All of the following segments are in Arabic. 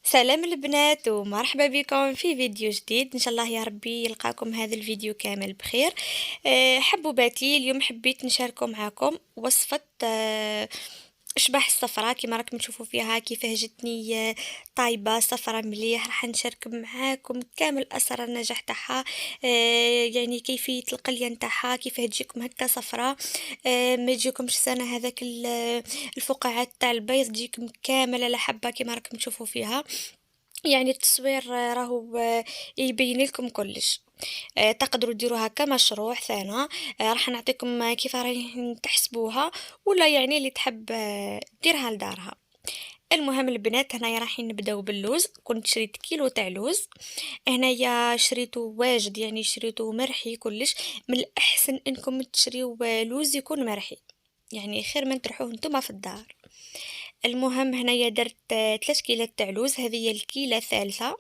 سلام البنات ومرحبا بكم في فيديو جديد ان شاء الله يا ربي يلقاكم هذا الفيديو كامل بخير. حبوباتي اليوم حبيت نشاركوا معكم وصفة اشباح الصفراء كما راكم تشوفوا فيها كيفاه جتني طايبه صفراء مليح. راح نشارك معاكم كامل اسرار النجاح تاعها. يعني كيفيه القليه نتاعها كيفاه تجيكم هكا صفراء. ما يجيكمش سنه هذاك الفقاعات تاع البيض تجيكم كامل على حبه كما راكم تشوفوا فيها. يعني التصوير راهو يبين لكم كلش. تقدروا ديروها كمشروع ثانا. راح نعطيكم كيف راهي تحسبوها، ولا يعني اللي تحب ديرها لدارها. المهم البنات هنايا رايحين نبداو باللوز. كنت شريت كيلو تاع لوز. هنايا شريته واجد، يعني شريته مرحي كلش. من الاحسن انكم تشريو لوز يكون مرحي، يعني خير من تروحوه نتوما في الدار. المهم هنايا درت 3 كيلات تاع لوز، هذه هي الكيلة الثالثة.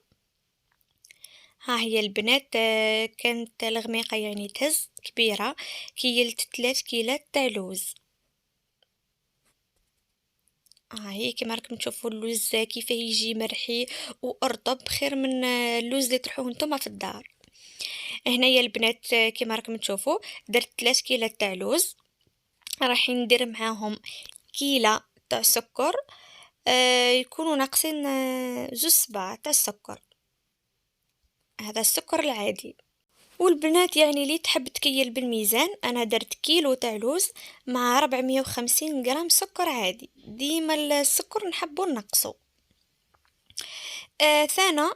ها هي البنات كانت الغميقة يعني تهز كبيرة. كيلت 3 كيلات تاع لوز. ها هي كيما راكم تشوفوا اللوز كيفاه يجي مرحي وارطب خير من اللوز اللي تروحوه نتوما في الدار. هنايا البنات كيما راكم تشوفوا درت 3 كيلات تاع لوز. راح ندير معاهم كيلة تاع سكر. يكونوا ناقصين 2 صباع تاع السكر. هذا السكر العادي. والبنات يعني اللي تحب تكيل بالميزان، انا درت كيلو تاع لوز مع 450 غرام سكر عادي. ديما السكر نحبو نقصو. ثانا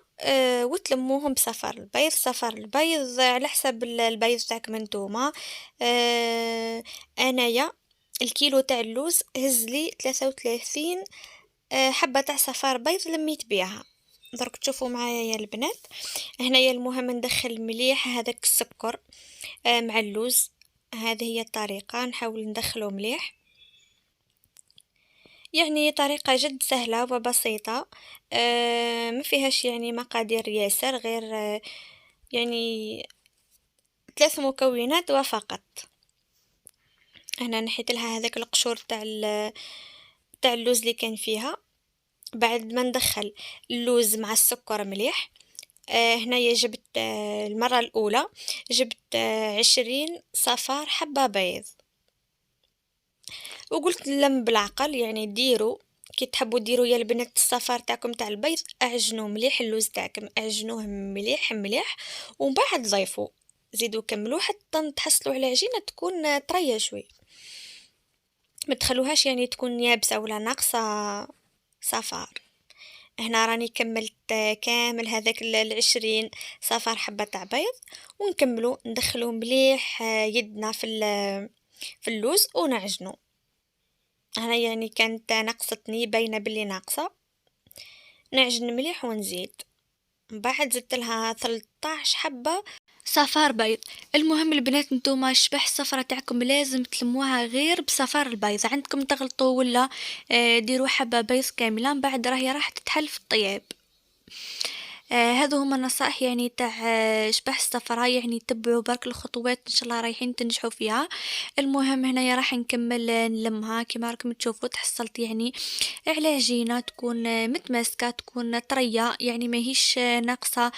وتلموهم بصفر البيض. صفر البيض على حسب البيض تاعكم انتوما. انايا الكيلو تاع اللوز هز لي 33 حبة تاع صفار بيض لميت بيها. درك تشوفوا معايا يا البنات. هنايا المهم ندخل مليح هذاك السكر مع اللوز. هذه هي الطريقة، نحاول ندخله مليح. يعني طريقة جد سهلة وبسيطة. ما فيهاش يعني مقادير ياسر، غير يعني 3 مكونات وفقط. هنا نحيت لها هذاك القشور تاع اللوز اللي كان فيها. بعد ما ندخل اللوز مع السكر مليح. هنايا جبت المرة الأولى جبت 20 صفار حبة بيض. وقلت لهم بالعقل يعني ديروا كي تحبوا ديروا يا البنات الصفار تاعكم تاع البيض، اعجنوا مليح اللوز تاعكم، اعجنوه مليح مليح. ومن بعد ضيفوا زيدوا كملوا حتى تحصلوا على عجينه تكون طريه شوي. ما تخلوهاش يعني تكون يابسه ولا ناقصه صفار. هنا راني كملت كامل هذاك 20 صفار حبه تاع بيض. ونكملوا ندخلوا مليح يدنا في اللوز ونعجنوا. هنا يعني كانت نقصتني باينه باللي ناقصه. نعجن مليح ونزيد. من بعد زدت لها 13 حبه صفار بيض. المهم البنات نتوما الشبح الصفرة تاعكم لازم تلموها غير بصفار البيض. عندكم تغلطوا ولا ديروا حبة بيض كاملة، من بعد راهي راح تتحل في الطياب. هذو هما النصائح يعني تاع شبح الصفراء، يعني تبعوا برك الخطوات ان شاء الله رايحين تنجحوا فيها. المهم هنايا راح نكمل نلمها كما راكم تشوفوا. تحصلت يعني على عجينة تكون متماسكة، تكون طرية، يعني ماهيش ناقصة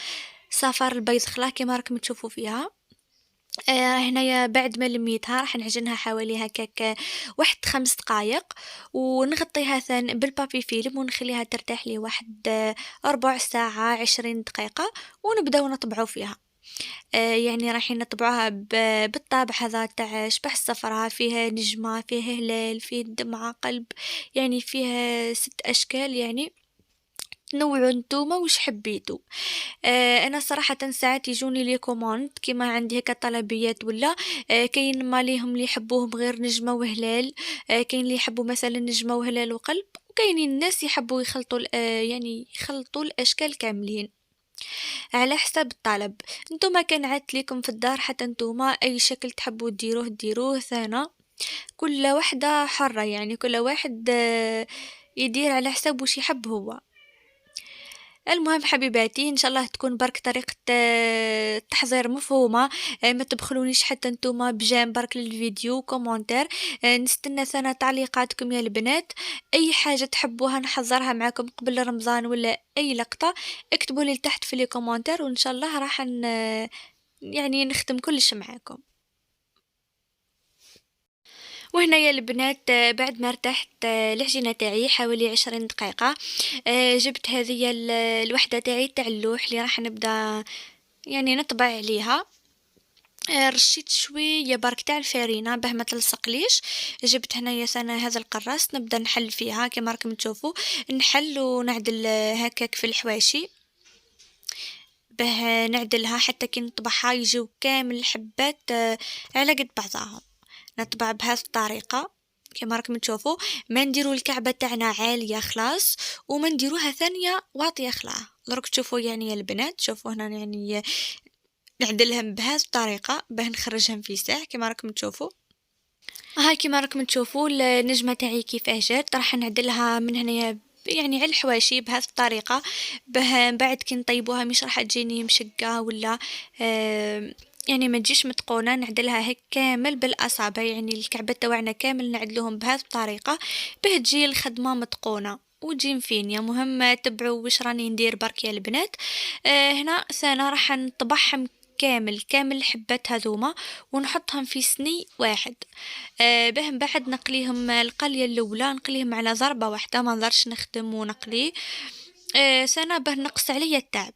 صفار البيض خلا كما راكم تشوفوا فيها. هنايا بعد ما لميتها راح نعجنها حوالي هكاك واحد 5 دقايق. ونغطيها ثان بالبابي فيلم ونخليها ترتاح لي واحد ربع ساعة 20 دقيقة. ونبداو نطبعو فيها. يعني رايحين نطبعوها بالطابع هذا تاع شبح الصفرة. فيها نجمة، فيها هلال، فيه دمعة، قلب، يعني فيها 6 أشكال. يعني نوعوا نتوما وش حبيتوا. انا صراحه ساعات يجوني لي كوموند كيما عندي هكا طلبيات ولا. كاين ما ليهم اللي يحبوهم غير نجمه وهلال. كاين اللي يحبوا مثلا نجمه وهلال وقلب، وكاينين الناس يحبوا يخلطوا يعني يخلطوا الاشكال كاملين على حسب الطلب. نتوما كان عدت ليكم في الدار حتى نتوما اي شكل تحبوا ديروه ثانا. كل واحده حره، يعني كل واحد يدير على حسب وش يحب هو. المهم حبيباتي ان شاء الله تكون برك طريقة التحضير مفهومة. ما تبخلونيش حتى نتوما بجيم برك للفيديو كومنتير. نستنى سنة تعليقاتكم يا البنات. اي حاجة تحبوها نحضرها معكم قبل رمضان ولا اي لقطة اكتبوا لي تحت في لي كومنتير وان شاء الله راح يعني نختم كلش معاكم. وهنا يا البنات بعد ما ارتحت العجينة تاعي حوالي 20 دقيقة. جبت هذه الوحدة تاعي تاع اللوح اللي راح نبدا يعني نطبع عليها. رشيت شوية برك تاع الفارينة باه ما تلصقليش. جبت هنايا انا هذا القراص نبدا نحل فيها كما راكم تشوفوا. نحل ونعدل هكاك في الحواشي باه نعدلها حتى كي نطبعها يجيو كامل الحبات على قد بعضها. نطبع بهذه الطريقة كما راكم تشوفوا. ما نديروا الكعبة تاعنا عالية خلاص وما نديروها ثانية واطية خلاص. دروك تشوفوا يعني يا البنات شوفوا هنا يعني نعدلهم بهذه الطريقة باه نخرجهم في ساع كما راكم تشوفوا. هاي كما راكم تشوفوا النجمة تاعي كيفاه جات راح نعدلها من هنايا يعني على الحواشي بهذه الطريقة باه بعد كي نطيبوها مش راح تجيني مشقة ولا يعني ما تجيش متقونة. نعدلها هيك كامل بالاصابع يعني الكعبة تاعنا كامل نعدلوهم بهذه الطريقة باه تجي الخدمة متقونة وتجي مفينية. مهم تبعوا واش راني ندير برك يا البنات. هنا سنة راح نطبعهم كامل الحبات هذوما ونحطهم في صني واحد. باه من بعد نقليهم القلية الاولى نقليهم على ضربة واحدة ما نقدرش نخدم ونقلي. سنة باه نقص عليا التعب.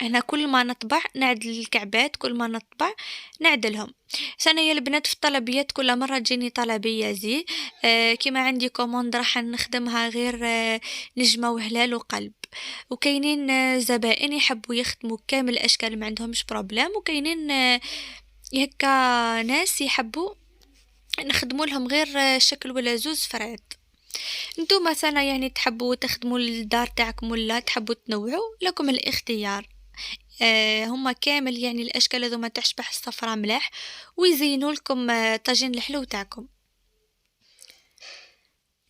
هنا كل ما نطبع نعدل الكعبات كل ما نطبع نعدلهم. سنة يا البنات في الطلبيات كل مرة تجيني طلبية زي كيما عندي كوموند راح نخدمها غير نجمة وهلال وقلب. وكاينين زبائن يحبوا يخدموا كامل الاشكال ما عندهمش بروبلام وكاينين هكا ناس يحبوا نخدموا لهم غير شكل ولا زوز فراد. انتو مثلا يعني تحبوا تخدموا الدار تاعكم ولا تحبوا تنوعوا لكم الاختيار. هما كامل يعني الاشكال هذو ما تشبح الصفرة ملاح ويزينوا لكم طاجين الحلو تاعكم.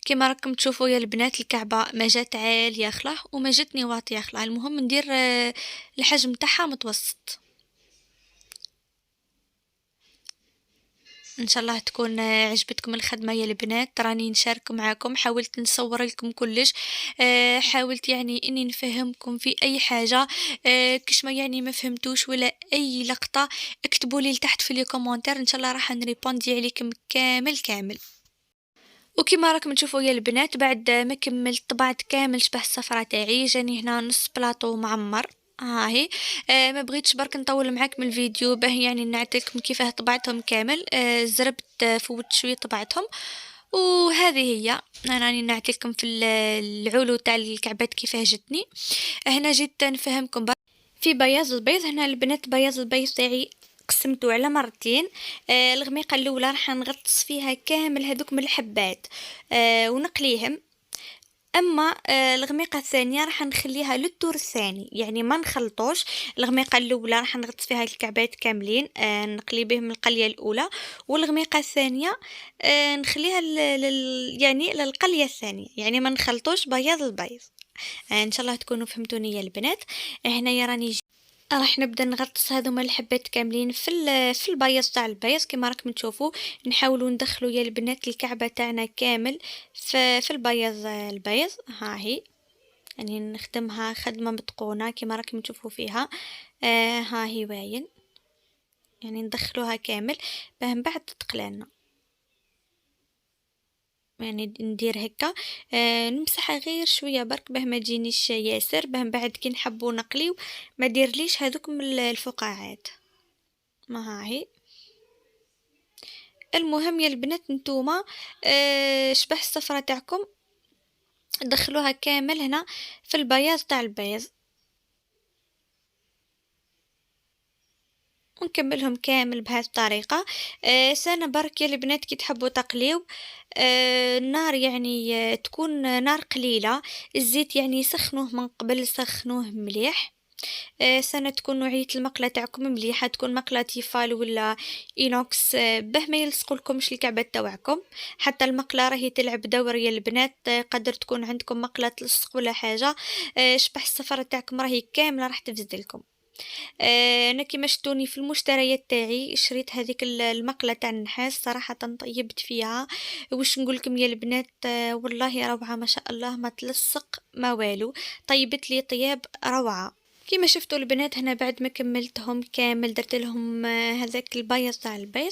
كما راكم تشوفوا يا البنات الكعبة ما جات عالية خلا وما جاتني واطية خلا. المهم ندير الحجم تاعها متوسط. ان شاء الله تكون عجبتكم الخدمه يا البنات. راني نشارك معاكم حاولت نصور لكم كلش. حاولت يعني اني نفهمكم في اي حاجه. كش ما يعني ما فهمتوش ولا اي لقطه اكتبوا لي لتحت في لي كومنتير ان شاء الله راح نريبوندي عليكم كامل. وكما راكم تشوفوا يا البنات بعد ما كملت طبعت كامل شبه الصفرة تاعي جاني هنا نص بلاطو معمر. هاهي ما بغيتش برك نطول معاكم الفيديو باه يعني نعطيكم كيفاه طبعتهم كامل. زربت فوت شويه طبعتهم وهذه هي. انا راني نعطيكم في العلو تاع الكعبات كيفاه جتني. هنا جيت نفهمكم برك في بياض البيض. هنا البنات بياض البيض تاعي قسمته على مرتين. الغميقه الاولى راح نغطس فيها كامل هذوك من الحبات ونقليهم. اما الغميقه الثانيه راح نخليها للدور الثاني يعني ما نخلطوش. الغميقه الاولى راح نغطس فيها الكعبات كاملين نقلي بهم القليه الاولى والغميقه الثانيه نخليها يعني للقليه الثانيه يعني ما نخلطوش بياض البيض. ان شاء الله تكونوا فهمتوني يا البنات. هنا راني راح نبدا نغطس هذوما الحبات كاملين في البياض تاع البيض كما راكم تشوفوا. نحاولوا ندخلوا يا البنات الكعبه تاعنا كامل في البيض ها هي يعني نخدمها خدمه متقونه كما راكم تشوفوا فيها. ها هي واين يعني ندخلوها كامل باه من بعد تقلالنا يعني ندير هكا. نمسحها غير شويه برك باه ما تجينيش ياسر باه من بعد كي نحبوا نقليو ما ديرليش هذوك من الفقاعات. ما هاهي المهم يا البنات نتوما شبح الصفرة تاعكم دخلوها كامل هنا في البياض تاع البيض ونكملهم كامل بهذه الطريقة. سنة برك يا البنات كي تحبوا تقليو النار يعني تكون نار قليلة. الزيت يعني سخنوه من قبل سخنوه مليح سنة تكون نوعية المقلة تاعكم مليحة، تكون مقلة تيفال ولا إينوكس، باه ما يلصقولكمش الكعبات تاوعكم. حتى المقلة راهي تلعب دور يا البنات، قدر تكون عندكم مقلة تلصق ولا حاجة، شبح السفرة تاعكم راهي كاملة راح تفزدلكم. أنا كيما شفتوني في المشتريات تاعي شريت هذيك المقلة تاع النحاس، صراحة طيبت فيها. واش نقولكم يا البنات، والله روعة ما شاء الله، ما تلصق ما والو، طيبت لي طياب روعة. كيما شفتوا البنات هنا بعد ما كملتهم كامل درت لهم هذاك البيض تاع البيض.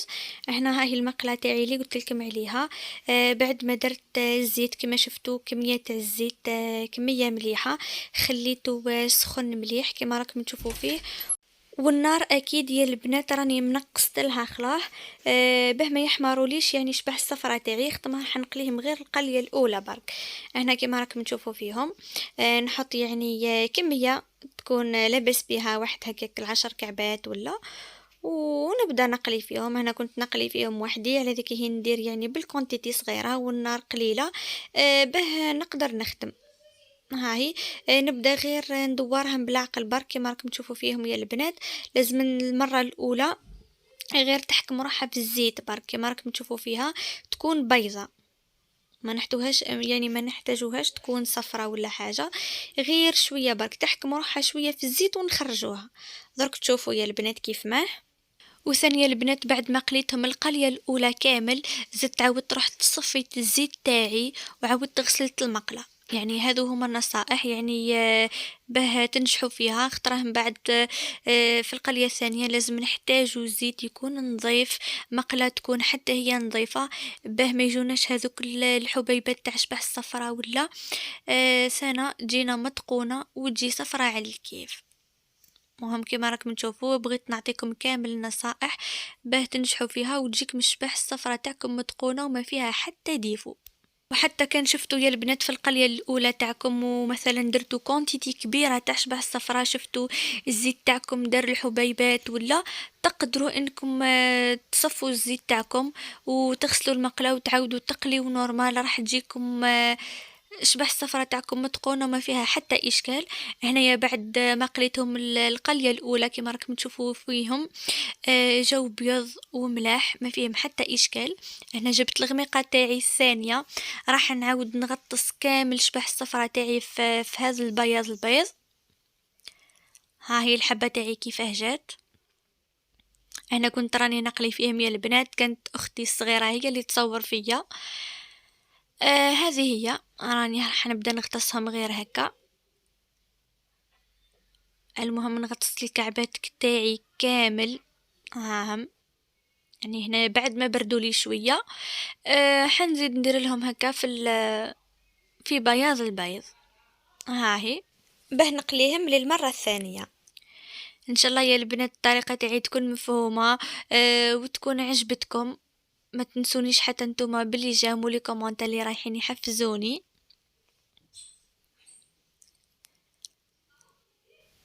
هنا هاي المقله تاعي اللي قلت لكم عليها. بعد ما درت الزيت كيما شفتوا كميه تاع الزيت، كميه مليحه، خليته سخن مليح كيما راكم تشوفوا فيه. والنار اكيد يا البنات راني منقصت لها خلاه، باه ما يحمروليش يعني شبه الصفرة تاعي، خطما حنقليهم غير القليه الاولى برك. هنا كيما راكم تشوفوا فيهم، نحط يعني كميه تكون لابس بها واحد هكاك 10 كعبات ولا، ونبدا نقلي فيهم. انا كنت نقلي فيهم وحدي، على ذيك هي ندير يعني بالكونتيتي صغيره والنار قليله، باه نقدر نخدم. هاهي، نبدا غير ندورهم بالعقل برك كيما راكم تشوفوا فيهم يا البنات. لازم المره الاولى غير تحكم روحها في الزيت برك كيما راكم تشوفوا فيها، تكون بيضة، ما نحتوهاش يعني ما نحتاجوهاش تكون صفرة ولا حاجة، غير شوية برك تحكم روحها شوية في الزيت ونخرجوها. درك تشوفوا يا البنات كيف ما. وثانية البنات بعد ما قليتهم القلية الأولى كامل، زدت عاودت رحت صفيت الزيت تاعي وعاودت غسلت المقلة. يعني هذو هما النصائح يعني، باه تنجحوا فيها، خطره من بعد في القلية الثانية لازم نحتاجو الزيت يكون نظيف، مقلة تكون حتى هي نظيفة، باه ما يجوناش هذوك الحبيبات تاع شبه الصفرة ولا سنة تجينا متقونة وتجي صفرة على الكيف. مهم كيما راكم تشوفوا بغيت نعطيكم كامل النصائح باه تنجحوا فيها وتجيك مشبح الصفرة تاعكم متقونة وما فيها حتى ديفو. وحتى كان شفتوا يا البنات في القلية الأولى تاعكم ومثلا درتوا كونتيتي كبيرة تاع شبه الصفرة، شفتوا الزيت تاعكم دار الحبيبات ولا، تقدروا انكم تصفوا الزيت تاعكم وتغسلوا المقلاة وتعاودوا تقليوا نورمال، راح تجيكم شبه الصفرة تاعكم متقونة وما فيها حتى اشكال. هنايا بعد ما قليتهم القلية الاولى كما راكم تشوفوا فيهم، جو بيض وملاح ما فيهم حتى اشكال. هنا جبت الغميقة تاعي الثانية، راح نعاود نغطس كامل شبه الصفرة تاعي في هذا البيض. ها هي الحبة تاعي كيفاه جات. انا كنت راني نقلي فيهم يا البنات، كانت اختي الصغيرة هي اللي تصور فيا. هذه هي راني راح نبدا نغطسهم غير هكا. المهم نغطس الكعبات تاعي كامل هاهم. يعني هنا بعد ما بردوا لي شويه، حنزيد ندير لهم هكا في بياض البيض. ها هي باه نقليهم للمره الثانيه. ان شاء الله يا البنات الطريقه تاعي تكون مفهومه وتكون عجبتكم. ما تنسونيش حتى نتوما باللي جاموا لي كومونتير اللي رايحين يحفزوني.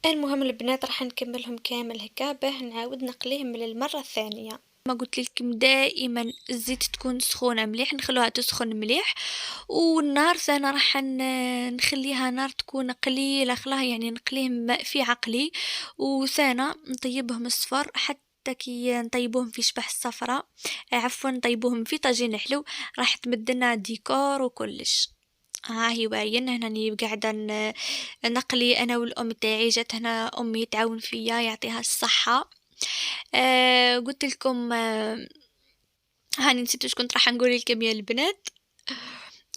المهم البنات راح نكملهم كامل هكا باه نعاود نقليهم للمرة الثانية. ما قلت لكم دائما الزيت تكون سخونة مليح، نخلوها تسخن مليح، والنار ثاني راح نخليها نار تكون قليلة خلاها يعني نقليهم في عقلي، وثانا نطيبهم الصفر حتى كي نطيبوهم في شبح الصفرة، عفوا نطيبوهم في طاجين حلو، راح تمدلنا ديكور وكلش. ها هي باين هناني قاعدة نقلي انا والام تاعي، جات هنا امي تعاون فيا يعطيها الصحة. قلت لكم هاني نسيت واش كنت راح نقول لكم يا البنات.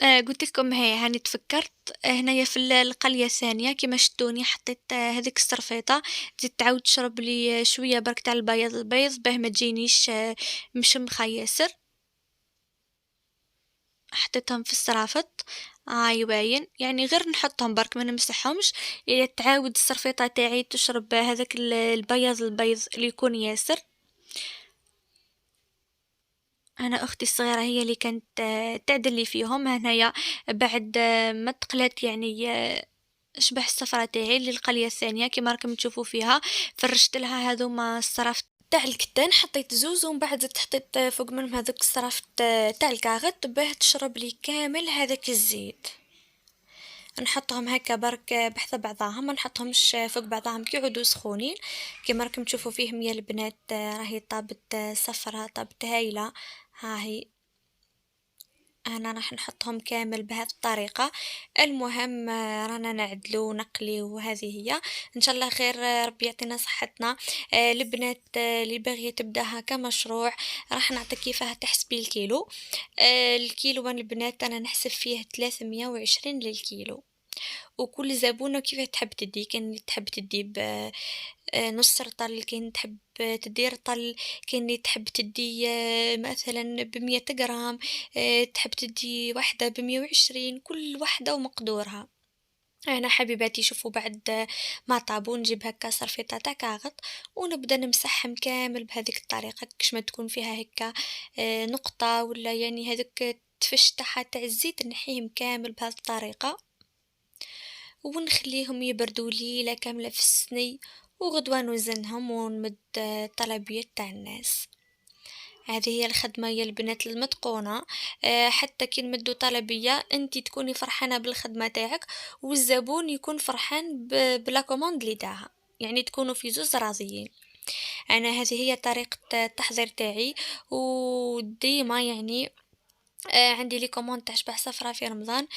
قلت لكم هاني تفكرت هنايا في القلية الثانية كيما شتوني حطيت هذيك السرفيطة، زدت تعاود تشرب لي شوية برك تاع البيض باه ما تجينيش مشمخة ياسر. حطيتهم في السرافط. هاي باين يعني غير نحطهم برك ما نمسحهمش، يعني تعاود السرفيطة تاعي تشرب هذاك البيض اللي يكون ياسر. انا اختي الصغيره هي اللي كانت تعدل لي فيهم هنايا. بعد ما تقلت يعني شبح الصفرة تاعي للقليه الثانيه كما راكم تشوفوا فيها، فرشت لها هذوما الصرف تاع الكتان، حطيت زوز ومن بعد زدت حطيت فوق منهم هذوك الصرف تاع الكاغط باه تشرب لي كامل هذاك الزيت. نحطهم هكا برك بحذا بعضاهم، ما نحطهمش فوق بعضاهم كي يعودوا سخونين. كيما راكم تشوفوا فيهم يا البنات راهي طابت صفرة، طابت هايلة. ها هي أنا راح نحطهم كامل بهذه الطريقة. المهم رانا نعدلو ونقليو وهذه هي. إن شاء الله خير، ربي يعطينا صحتنا. البنات اللي باغية تبداها كمشروع راح نعطي كيفاه تحسبي الكيلو. الكيلو البنات أنا نحسب فيه 320 للكيلو، وكل زبونة كيف تحب تدي. كاين اللي تحب تدي نص رطل، كاين تحب تدي رطل، كاين اللي تحب تدي مثلا ب100 غرام، تحب تدي واحدة ب120، كل واحدة ومقدورها. أنا حبيباتي شوفوا بعد ما طابوا نجيب هكا صرفيطة تاع كاغط ونبدا نمسحهم كامل بهذيك الطريقة، كش ما تكون فيها هكا نقطة ولا يعني هذوك تفش تاع الزيت نحيهم كامل بهذه الطريقة، ونخليهم يبردوا ليلة كاملة في السني، وغدوة نوزنهم ونمد طلبيات تاع الناس. هذه هي الخدمة يا البنات المتقونة. حتى كي نمدوا طلبية انتي تكوني فرحانة بالخدمة تاعك، والزبون يكون فرحان بلا كوموند اللي داها، يعني تكونوا في زوز راضيين. انا هذه هي طريقة التحضير تاعي، وديما يعني عندي لي كوموند تاع شبح صفرا في رمضان،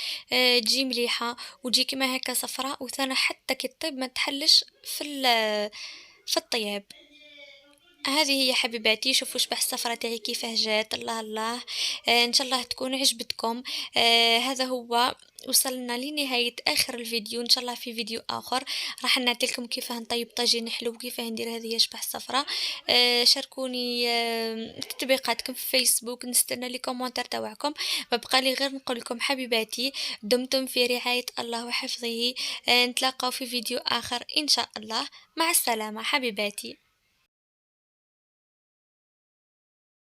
تجي مليحة وتجي كيما هكا صفراء، وثانا حتى كي طيب ما تحلش في الطياب. هذه هي حبيباتي، شوفوا شبح السفرة تاعي كيفاه جات. الله الله. ان شاء الله تكون عجبتكم. هذا هو، وصلنا لنهاية اخر الفيديو. ان شاء الله في فيديو اخر راح نعطيكم كيفاه نطيب طاجين حلو وكيفاه ندير هذه هي شبح السفرة. شاركوني تطبيقاتكم في فيسبوك، نستنى لي كومنتار تاعكم. ما بقى لي غير نقول لكم حبيباتي دمتم في رعاية الله وحفظه. نتلاقاو في فيديو اخر ان شاء الله. مع السلامة حبيباتي.